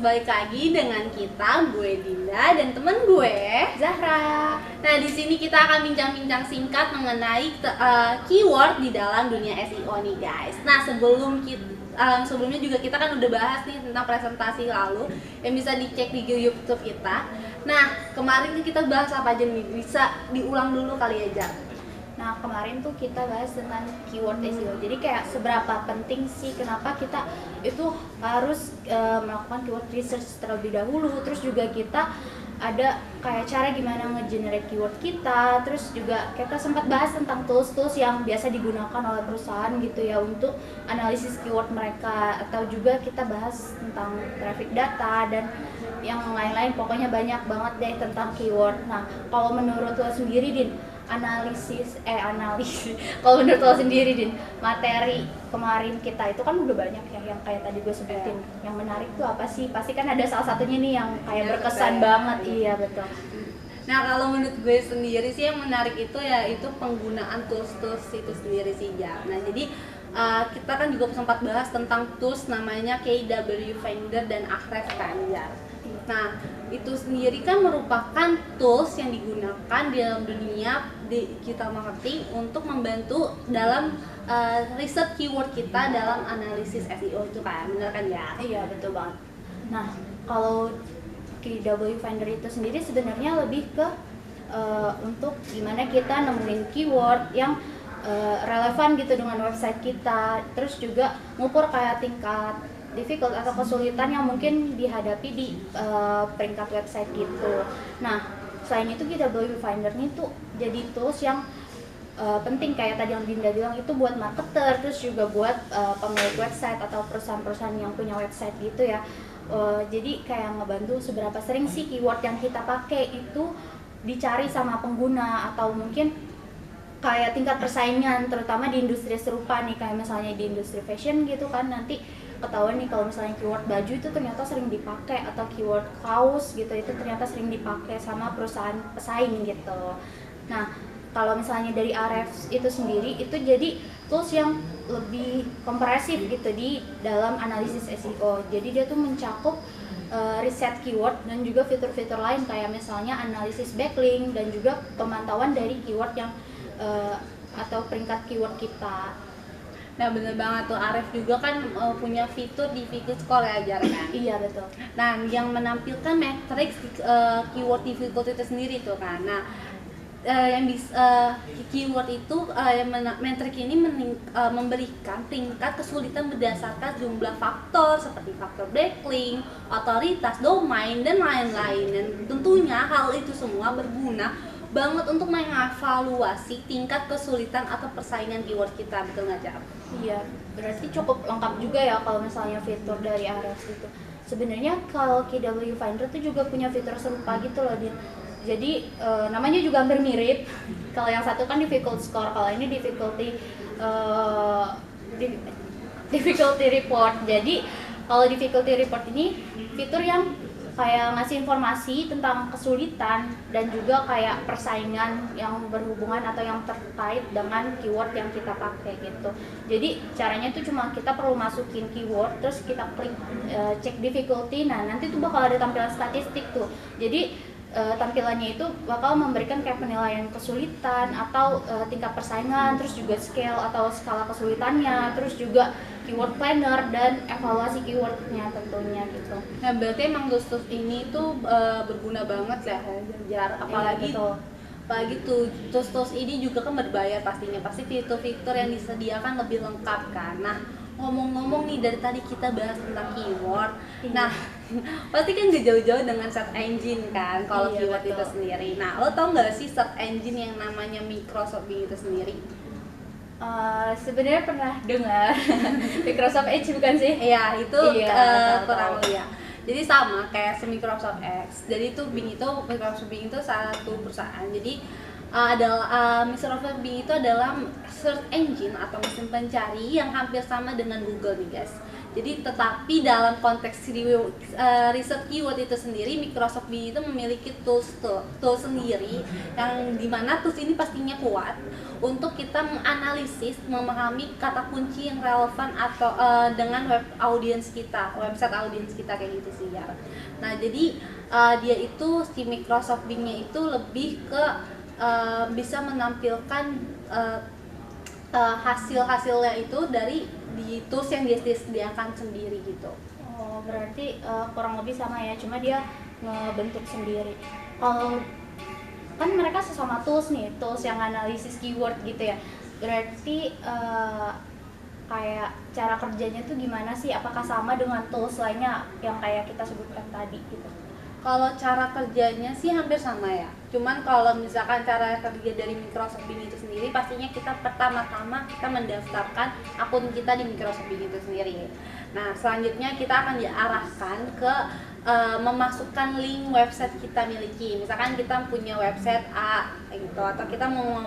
balik lagi dengan kita, gue Dinda dan temen gue Zahra. Nah, di sini kita akan bincang-bincang singkat mengenai keyword di dalam dunia SEO nih guys. Nah, sebelumnya juga kita kan udah bahas nih tentang presentasi lalu yang bisa dicek di YouTube kita. Nah, kemarin kita bahas apa aja nih? Bisa diulang dulu kali aja. Nah, kemarin tuh kita bahas tentang keyword SEO. Jadi kayak seberapa penting sih, kenapa kita itu harus melakukan keyword research terlebih dahulu. Terus juga kita ada kayak cara gimana nge-generate keyword kita. Terus juga kita sempat bahas tentang tools-tools yang biasa digunakan oleh perusahaan gitu ya untuk analisis keyword mereka. Atau juga kita bahas tentang traffic data dan yang lain-lain. Pokoknya banyak banget deh tentang keyword. Nah, kalau menurut lo sendiri, Din, analisis kalau menurut lo sendiri, Din, materi kemarin kita itu kan udah banyak ya yang kayak tadi gue sebutin. Yang menarik tuh apa sih? Pasti kan ada salah satunya nih yang kayak berkesan banget. Iya, betul. Nah, kalau menurut gue sendiri sih yang menarik itu ya itu penggunaan tools-tools itu sendiri sih ya. Nah, jadi kita kan juga sempat bahas tentang tools namanya KW Finder dan Ahref kan ya. Nah, itu sendiri kan merupakan tools yang digunakan di dalam dunia digital marketing untuk membantu dalam riset keyword kita dalam analisis SEO itu kan, benar kan ya? Iya, betul banget. Nah, kalau KW Finder itu sendiri sebenarnya lebih ke untuk gimana kita nemuin keyword yang relevan gitu dengan website kita. Terus juga ngukur kayak tingkat difficult atau kesulitan yang mungkin dihadapi di peringkat website gitu. Nah, selain itu KW Finder ini tuh jadi tools yang penting kayak tadi yang Dinda bilang itu buat marketer, terus juga buat pemilik website atau perusahaan-perusahaan yang punya website gitu ya. Jadi kayak ngebantu seberapa sering sih keyword yang kita pakai itu dicari sama pengguna, atau mungkin kayak tingkat persaingan terutama di industri serupa nih, kayak misalnya di industri fashion gitu kan, nanti ketahuan nih kalau misalnya keyword baju itu ternyata sering dipakai, atau keyword kaos gitu itu ternyata sering dipakai sama perusahaan pesaing gitu. Nah, kalau misalnya dari Ahrefs itu sendiri itu jadi tools yang lebih kompresif gitu di dalam analisis SEO. Jadi dia tuh mencakup riset keyword dan juga fitur-fitur lain kayak misalnya analisis backlink dan juga pemantauan dari keyword yang atau peringkat keyword kita. Nah, bener banget tuh, Ahrefs juga kan punya fitur di fitur score ya Jar kan? Iya, betul. Nah, yang menampilkan matrix keyword difficulty itu sendiri tuh kan. Nah, yang bisa keyword itu metrik ini memberikan tingkat kesulitan berdasarkan jumlah faktor seperti faktor backlink, otoritas, domain dan lain-lain. Dan tentunya hal itu semua berguna banget untuk mengevaluasi tingkat kesulitan atau persaingan keyword kita, betul nggak Jam? Iya, berarti cukup lengkap juga ya kalau misalnya fitur dari Ahrefs itu. Sebenarnya kalau KW Finder tuh juga punya fitur serupa gitu loh, Din. Jadi namanya juga hampir mirip. Kalau yang satu kan difficult score, kalau ini difficulty report. Jadi kalau difficulty report ini fitur yang kayak ngasih informasi tentang kesulitan dan juga kayak persaingan yang berhubungan atau yang terkait dengan keyword yang kita pakai gitu. Jadi caranya tuh cuma kita perlu masukin keyword, terus kita klik cek difficulty. Nah, nanti tuh bakal ada tampilan statistik tuh. Jadi tampilannya itu bakal memberikan kayak penilaian kesulitan atau tingkat persaingan, terus juga scale atau skala kesulitannya, terus juga keyword planner dan evaluasi keywordnya tentunya gitu. Nah, berarti emang tools ini tuh berguna banget ya Jar, apalagi tuh tools ini juga kan berbayar pastinya, pasti fitur-fitur yang disediakan lebih lengkap kan. Nah, ngomong-ngomong nih, dari tadi kita bahas tentang keyword. Nah, pasti kan gak jauh-jauh dengan search engine kan kalau keyword itu sendiri. Nah, lo tau gak sih search engine yang namanya Microsoft Bing itu sendiri? Sebenarnya pernah dengar. Microsoft Edge bukan sih? Iya, itu kurang lebih ya. Jadi sama kayak Microsoft X. Jadi itu Microsoft Bing itu satu perusahaan. Jadi adalah Microsoft Bing itu adalah search engine atau mesin pencari yang hampir sama dengan Google nih guys. Jadi tetapi dalam konteks riset keyword itu sendiri, Microsoft Bing itu memiliki tools sendiri yang dimana tools ini pastinya kuat untuk kita menganalisis, memahami kata kunci yang relevan atau dengan website audiens kita kayak gitu sih ya. Nah jadi dia itu si Microsoft Bing-nya itu lebih ke bisa menampilkan hasil-hasilnya itu dari di tools yang dia sediakan sendiri gitu. Oh, berarti kurang lebih sama ya, cuma dia ngebentuk sendiri. Kalau kan mereka sesama tools nih, tools yang analisis keyword gitu ya. Berarti kayak cara kerjanya tuh gimana sih? Apakah sama dengan tools lainnya yang kayak kita sebutkan tadi gitu? Kalau cara kerjanya sih hampir sama ya. Cuman kalau misalkan cara kerja dari Microsoft Bing itu sendiri, pastinya kita pertama-tama kita mendaftarkan akun kita di Microsoft Bing itu sendiri. Nah, selanjutnya kita akan diarahkan ke memasukkan link website kita miliki. Misalkan kita punya website A gitu, atau kita mau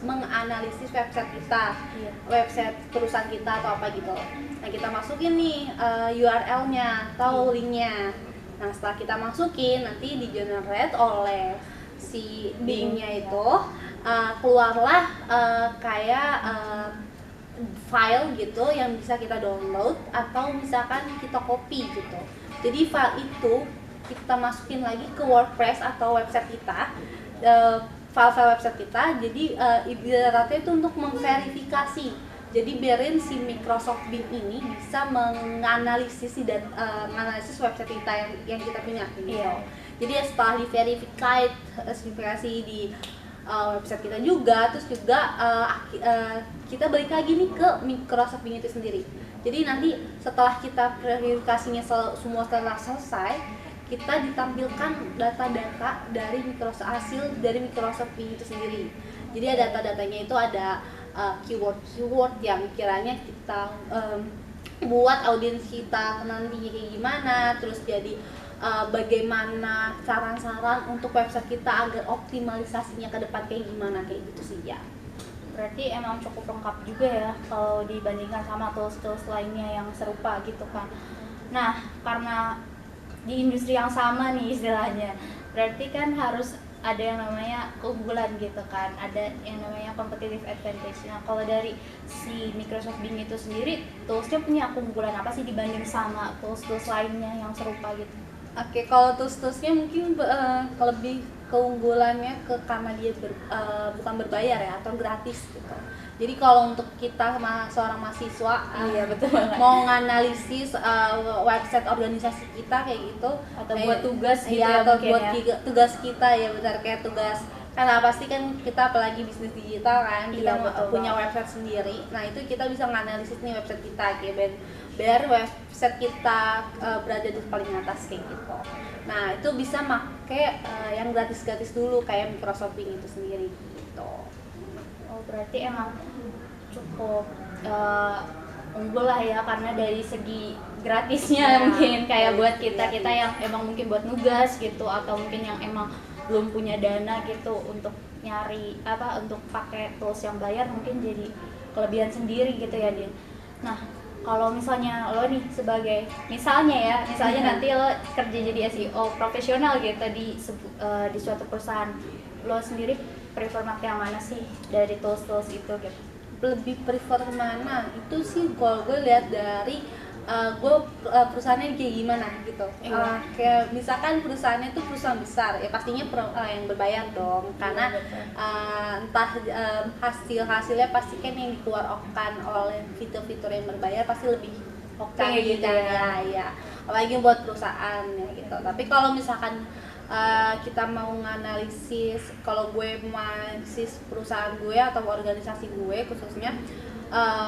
menganalisis website kita, website perusahaan kita atau apa gitu. Nah, kita masukin nih URL-nya atau linknya. Nah setelah kita masukin, nanti di generate oleh si Bing-nya itu keluarlah kayak file gitu yang bisa kita download atau misalkan kita copy gitu. Jadi file itu kita masukin lagi ke WordPress atau website kita, file-file website kita. Jadi ibaratnya itu untuk memverifikasi. Jadi biarin si Microsoft Bing ini bisa menganalisis menganalisis website kita yang kita punya gitu. Iya. Jadi setelah diverifikasi di website kita juga, terus juga kita balik lagi nih ke Microsoft Bing itu sendiri. Jadi nanti setelah kita verifikasinya semua telah selesai, kita ditampilkan data-data dari hasil dari Microsoft Bing itu sendiri. Jadi ada data-datanya itu ada keyword yang kiranya kita buat audiens kita nantinya kayak gimana, terus jadi bagaimana saran-saran untuk website kita agar optimalisasinya ke depan kayak gimana, kayak gitu sih ya. Berarti emang cukup lengkap juga ya kalau dibandingkan sama tools-tools lainnya yang serupa gitu kan. Nah, karena di industri yang sama nih istilahnya, berarti kan harus ada yang namanya keunggulan gitu kan, ada yang namanya competitive advantage. Nah kalau dari si Microsoft Bing itu sendiri, toolsnya punya keunggulan apa sih dibanding sama tools-tools lainnya yang serupa gitu? Oke, kalau tools-toolsnya mungkin lebih keunggulannya karena dia bukan berbayar ya atau gratis gitu. Jadi kalau untuk kita seorang mahasiswa Iya betul mau nganalisis website organisasi kita kayak gitu, atau buat tugas gitu ya, atau buat ya. Tugas kita ya, benar, kayak tugas karena pasti kan kita apalagi bisnis digital kan, kita punya website sendiri. Nah itu kita bisa menganalisis nih website kita kayak biar website kita berada di paling atas kayak gitu. Nah itu bisa make yang gratis-gratis dulu kayak Microsoft Bing itu sendiri gitu. Oh berarti emang cukup unggul lah ya, karena dari segi gratisnya mungkin kayak buat kita yang emang mungkin buat nugas gitu, atau mungkin yang emang belum punya dana gitu untuk nyari untuk pakai tools yang bayar, mungkin jadi kelebihan sendiri gitu ya Din. Nah kalau misalnya lo nih sebagai misalnya nanti lo kerja jadi SEO profesional gitu di suatu perusahaan, lo sendiri prefer pakai yang mana sih dari tools itu gitu? Lebih prefer mana? Itu sih kalau gue lihat dari perusahaannya kayak gimana gitu. Kayak misalkan perusahaannya itu perusahaan besar ya pastinya yang berbayar dong, karena entah hasilnya pasti kan yang dikeluarkan oleh fitur-fitur yang berbayar pasti lebih oke gitu ya. Apalagi buat perusahaan ya gitu. Tapi kalau misalkan kita mau nganalisis, kalau gue analisis perusahaan gue atau organisasi gue khususnya,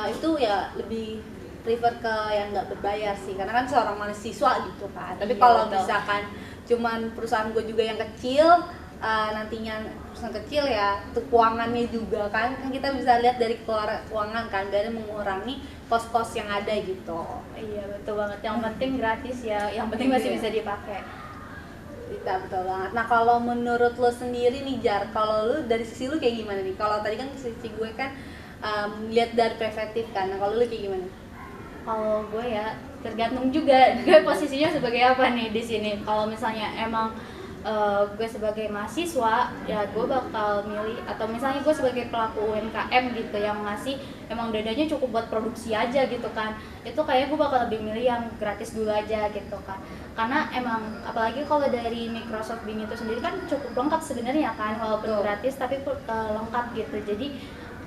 itu ya lebih prefer ke yang nggak berbayar sih, karena kan seorang mahasiswa gitu kan. Tapi kalau misalkan cuman perusahaan gue juga yang kecil, nantinya perusahaan kecil ya, untuk keuangannya juga kan kita bisa lihat dari keuangan kan, dari mengurangi kos-kos yang ada gitu. Iya betul banget, yang penting gratis ya, yang penting masih bisa dipakai. Kita betul banget. Nah kalau menurut lo sendiri nih Jar, kalau lo dari sisi lo kayak gimana nih? Kalau tadi kan sisi gue kan lihat dari perspektif kan. Nah kalau lo kayak gimana? Kalau gue ya tergantung juga gue posisinya sebagai apa nih di sini. Kalau misalnya emang gue sebagai mahasiswa ya gue bakal milih, atau misalnya gue sebagai pelaku UMKM gitu yang ngasih emang dananya cukup buat produksi aja gitu kan, itu kayak gue bakal lebih milih yang gratis dulu aja gitu kan. Karena emang apalagi kalau dari Microsoft Bing itu sendiri kan cukup lengkap sebenarnya kan, walaupun gratis tapi lengkap gitu. Jadi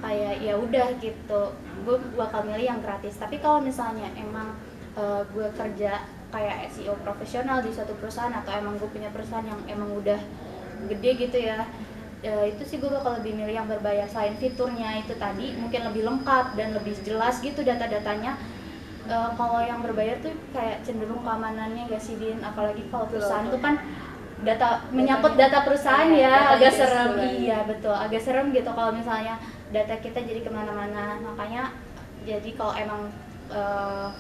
kayak ya udah gitu, gue bakal milih yang gratis. Tapi kalau misalnya emang gue kerja kayak SEO profesional di suatu perusahaan, atau emang gue punya perusahaan yang emang udah gede gitu ya, itu sih gue bakal lebih milih yang berbayar. Selain fiturnya itu tadi mungkin lebih lengkap dan lebih jelas gitu data-datanya, kalau yang berbayar tuh kayak cenderung keamanannya gak sih Din, apalagi kalau perusahaan tuh kan menyangkut data perusahaan ya, agak serem. Iya betul, agak serem gitu kalau misalnya data kita jadi kemana-mana. Makanya jadi kalau emang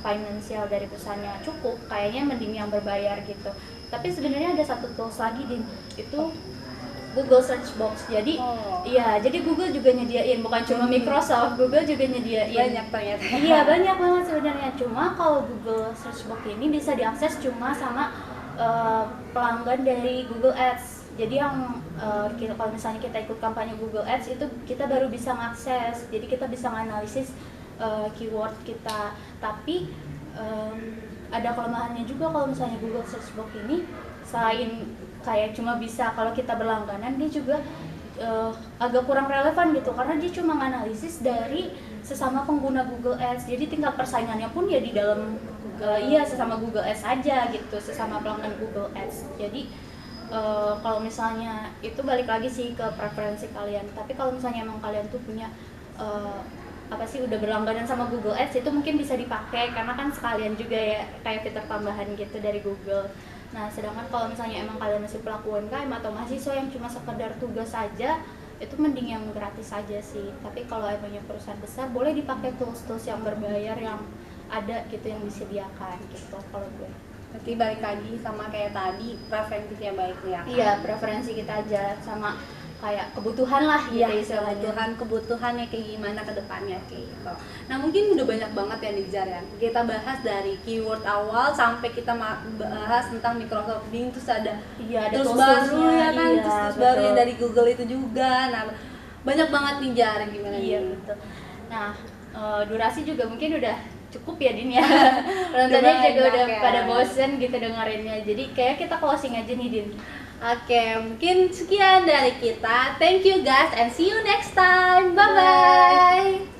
finansial dari perusahaannya cukup, kayaknya mending yang berbayar gitu. Tapi sebenarnya ada satu tools lagi Din, itu Google Search Box. Jadi iya, jadi Google juga nyediain, bukan cuma Microsoft, Google juga nyediain. Banyak ternyata. Iya, banyak banget sebenarnya. Cuma kalau Google Search Box ini bisa diakses cuma sama pelanggan dari Google Ads. Jadi yang kalau misalnya kita ikut kampanye Google Ads itu kita baru bisa mengakses. Jadi kita bisa menganalisis keyword kita. Tapi ada kelemahannya juga kalau misalnya Google Search Box ini, selain kayak cuma bisa kalau kita berlangganan, dia juga agak kurang relevan gitu, karena dia cuma menganalisis dari sesama pengguna Google Ads. Jadi tingkat persaingannya pun ya di dalam sesama Google Ads aja gitu, sesama pelanggan Google Ads. Jadi kalau misalnya itu balik lagi sih ke preferensi kalian. Tapi kalau misalnya emang kalian tuh punya udah berlangganan sama Google Ads, itu mungkin bisa dipakai karena kan sekalian juga ya kayak fitur tambahan gitu dari Google. Nah, sedangkan kalau misalnya emang kalian masih pelaku UMKM atau mahasiswa yang cuma sekedar tugas saja, itu mending yang gratis aja sih. Tapi kalau emangnya perusahaan besar, boleh dipakai tools-tools yang berbayar yang ada gitu, yang disediakan gitu kalau gue. Berarti balik lagi sama kayak tadi, preferensi yang baik ya kan? Iya, preferensi kita aja sama kayak kebutuhan lah gitu istilahnya. Kebutuhannya kayak gimana ke depannya kayak gitu. Nah mungkin udah banyak banget ya nih Jar ya, kita bahas dari keyword awal sampai kita bahas tentang Microsoft Bing, terus ada terus baru ya kan, terus baru yang dari Google itu juga. Nah banyak banget nih Jar, gimana nih? Betul. Nah durasi juga mungkin udah cukup ya Din ya. Penontonnya juga udah pada bosen gitu dengerinnya, jadi kayak kita closing aja nih Din. Oke, mungkin sekian dari kita. Thank you guys and see you next time. Bye bye.